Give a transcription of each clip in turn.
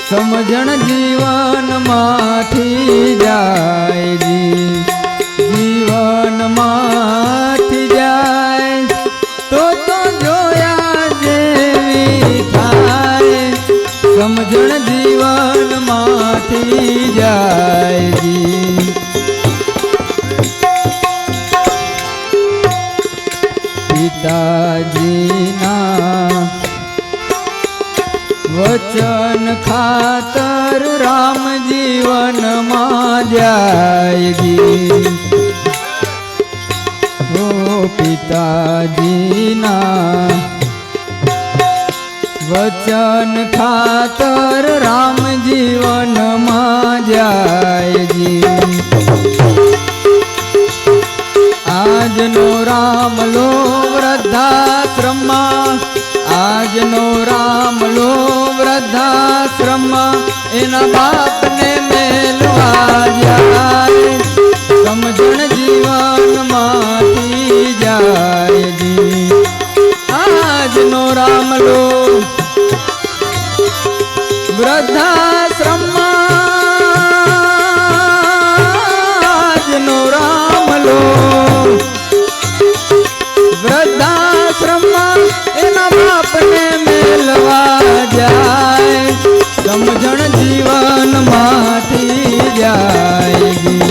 સમજણ જીવનમાંથી જાય જી, જીવનમાંથી જાય તો જોયા જેવી થાય, સમજણ જીવનમાંથી જાય જી। પિતાજીના વચન ખાતર રામ જીવનમાં જાય જી, ઓ પિતાજીના વચન ખાતર રામ જીવનમાં જાય જી। આજનો રામલો વૃદ્ધાશ્રમમાં, આજનો રામલો વૃદ્ધાશ્રમમાં એના બાપને મેલવા જાય, સમજણ જીવનમાંથી જાય જી। આજનો રામલો વૃદ્ધાશ્રમમાં, આજનો રામલો વૃદ્ધાશ્રમમાં એના બાપને મેલવા જાય, સમજણ જીવનમાંથી જાય જી।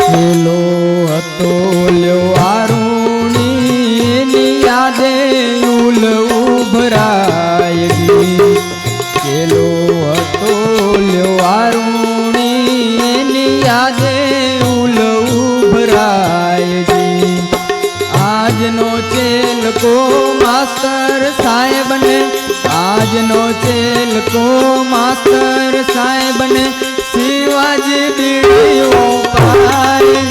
છેલ્લો હતો લ્યો આરુણી એની યાદે ઉલ ઉભરાય જી, છેલ્લો હતો લ્યો આરુણી એની યાદે ઉલ ઉભરાય જી। આજનો ચેલકો માસ્તર સાહેબને, આજનો ચેલકો માસ્તર સાહેબને શિવાજી બીડીઓ પાય,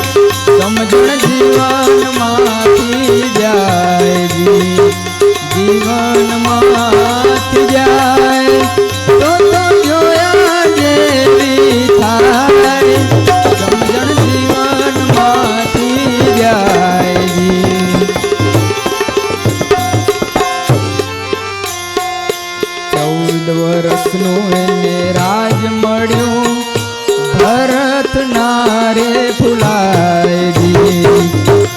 સમજણ જીવનમાંથી જાય જી, જીવનમાંથી જાય તો જોયા જેવી થાય, સમજણ જીવનમાંથી જાય જી। 14 વર્ષનું એને રાજ મળ્યું, ભરત નારે ફુલાય જી,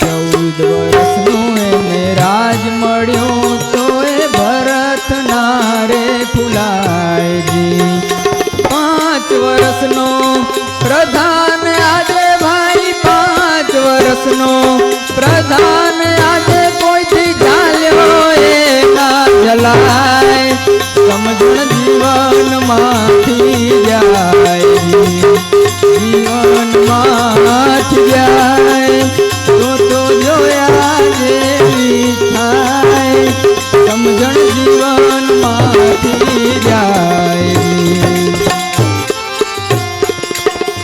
14 વર્ષનું એને રાજ મળ્યું તો એ ભરત નારે ફુલાય જી। 5 વર્ષનો પ્રધાન આજે ભાઈ, 5 વર્ષનો પ્રધાન આજે કોઈથી ચાલ્યો એ ના ચલાય, સમજણ જીવનમાંથી જાય જી, જીવનમાંથી જાય તો જોયા જેવી થાય, સમજણ જીવનમાંથી જાય જી।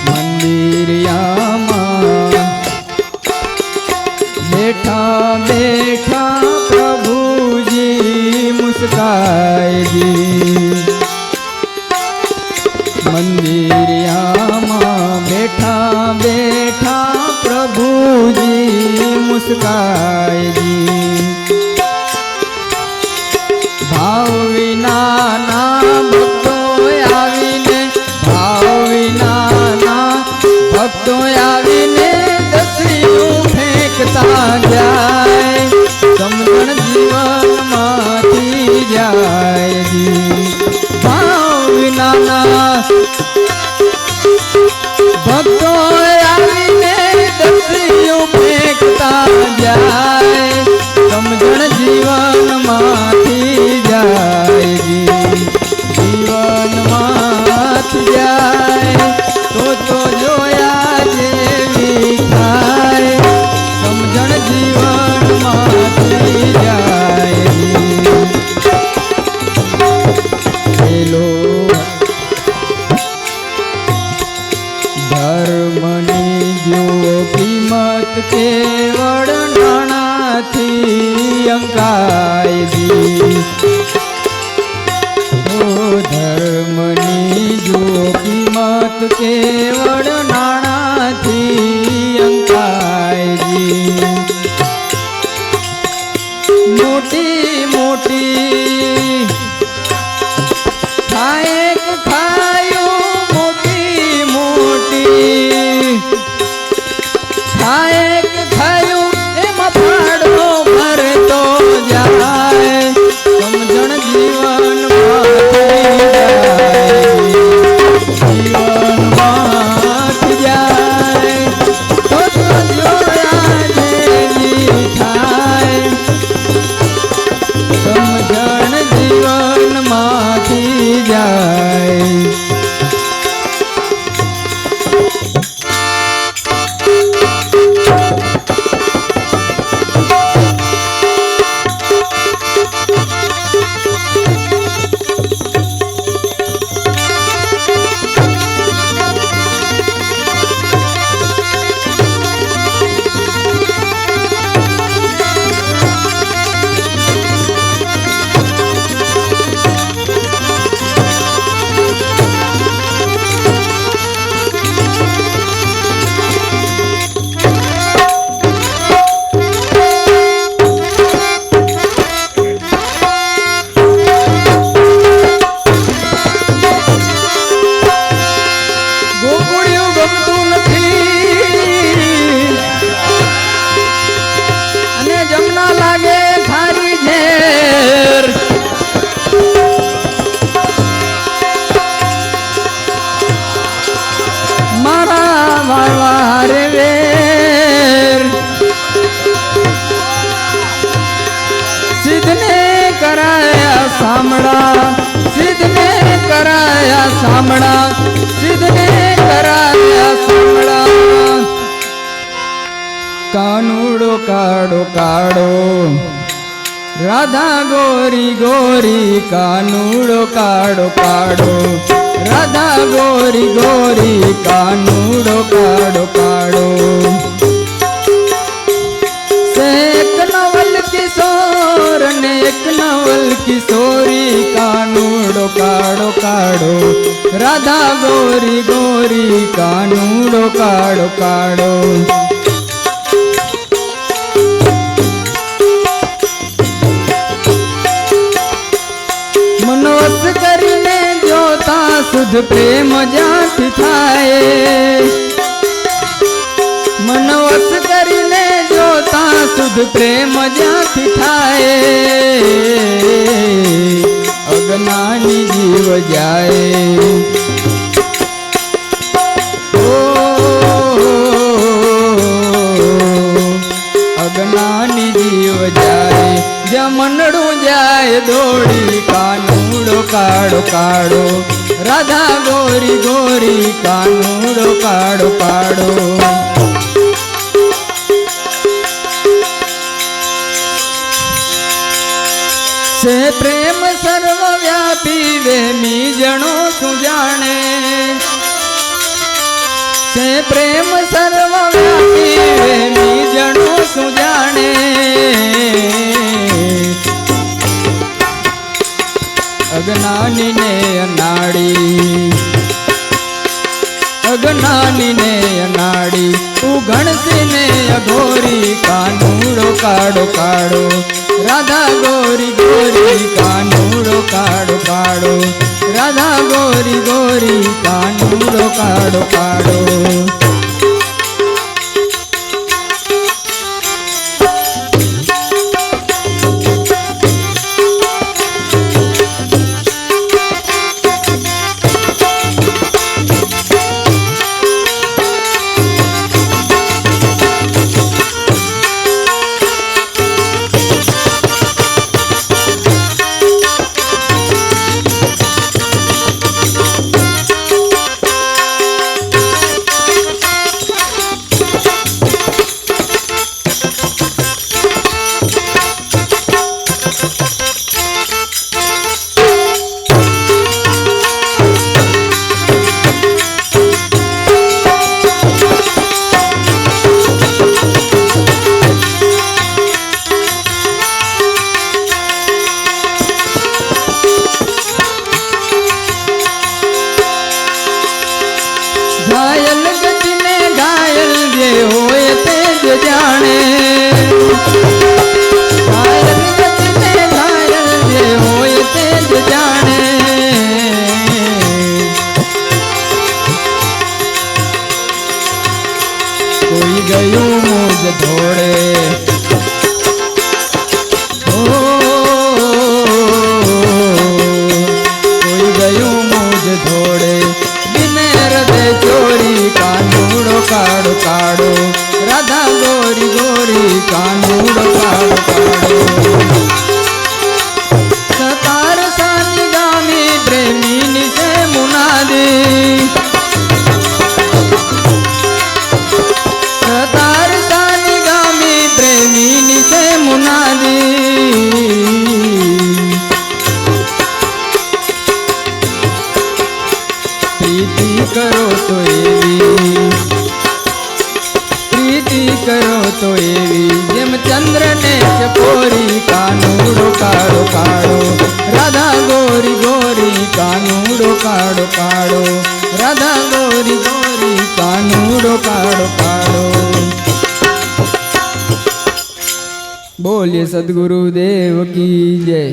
મંદિરિયામાં બેઠા બેઠા પ્રભુજી મુસ્કાય જી, મંદિરિયામાં બેઠા બેઠા પ્રભુજી મુસ્કાય જી। ભાવ વિનાના ભક્તો આવીને, ભાવ વિનાના ભક્તો આવીને દસરીયું ફેંકતા જાય, સમજણ જીવનમાંથી જાય જી। ભાવ વિનાના ભક્તો આવીને દસરીયું ફેંકતા જાય, ધર્મની જો કિંમત કેવળ નાણાથી અંકાયજી મોટી મોટી ખાયક ખાયું મોટી મોટી ખાયક ખાયું એમાં ફાડો ભરતો જાય સમજણ જીવન જીવનમાં જાય તો જોયા જેવી થાય સમજણ જીવનમાંથી જાય સિદ્ધને કરાયા સામડા સિદ્ધને કરાયા સામડા કાનુડો કાડો કાડો રાધા ગોરી ગોરી કાનુડો કાડો કાડો રાધા ગોરી ગોરી કાનુડો કાડો કાડો એક નવલ કિશોર ને એક નવલ કિશોરી કાનુડો કાડો કાડો રાધા ગોરી ગોરી કાનુડો કાડો કાડો મનવસ કરીને જોતા શુદ્ધ પ્રેમ જ્યાંથી થાય મનવસ કરીને જોતા શુદ્ધ પ્રેમ જ્યાંથી થાય અજ્ઞાની જીવ જાય અજ્ઞાની જીવ જાય જમનડું જાય દોડી કાનુડો કાડો કાડો રાધા ગોરી ગોરી કાનુડો કાડો કાડો से प्रेम सर्वव्यापी वेमी जनो सुजाने से प्रेम सर्वव्यापी वेमी जनो सुजाने अज्ञानी ने अनाड़ी अज्ञानी ने अनाड़ी उघणसी ने अघोरी कानूड़ो काड़ो काड़ो राधा गोरी गोरी कानूड़ो काड़ो काड़ो राधा गोरी गोरी कानूड़ो काड़ो काड़ो ધોળે ઓ કોઈ ગયું મોજ ધોળે બિને હૃદય ચોરી કાનુડો કાળો કાળો રાધા ગોરી ગોરી કાનુડો કાળો કાળો સતાર સાની ગામી પ્રેમીની છે મુનાદી સતાર સાની ગામી પ્રેમીની છે મુનાદી પ્રીતિ કરો તો એવી પ્રીતિ કરો તો એવી જેમ ચંદ્ર ને ચકોરી કાનુડો કાળો કાળો રાધા ગોરી ગોરી કાનુડો કાળો કાળો રાધા ગોરી ગોરી કાનુડો કાળો કાળો બોલીએ સદગુરુદેવ કી જય।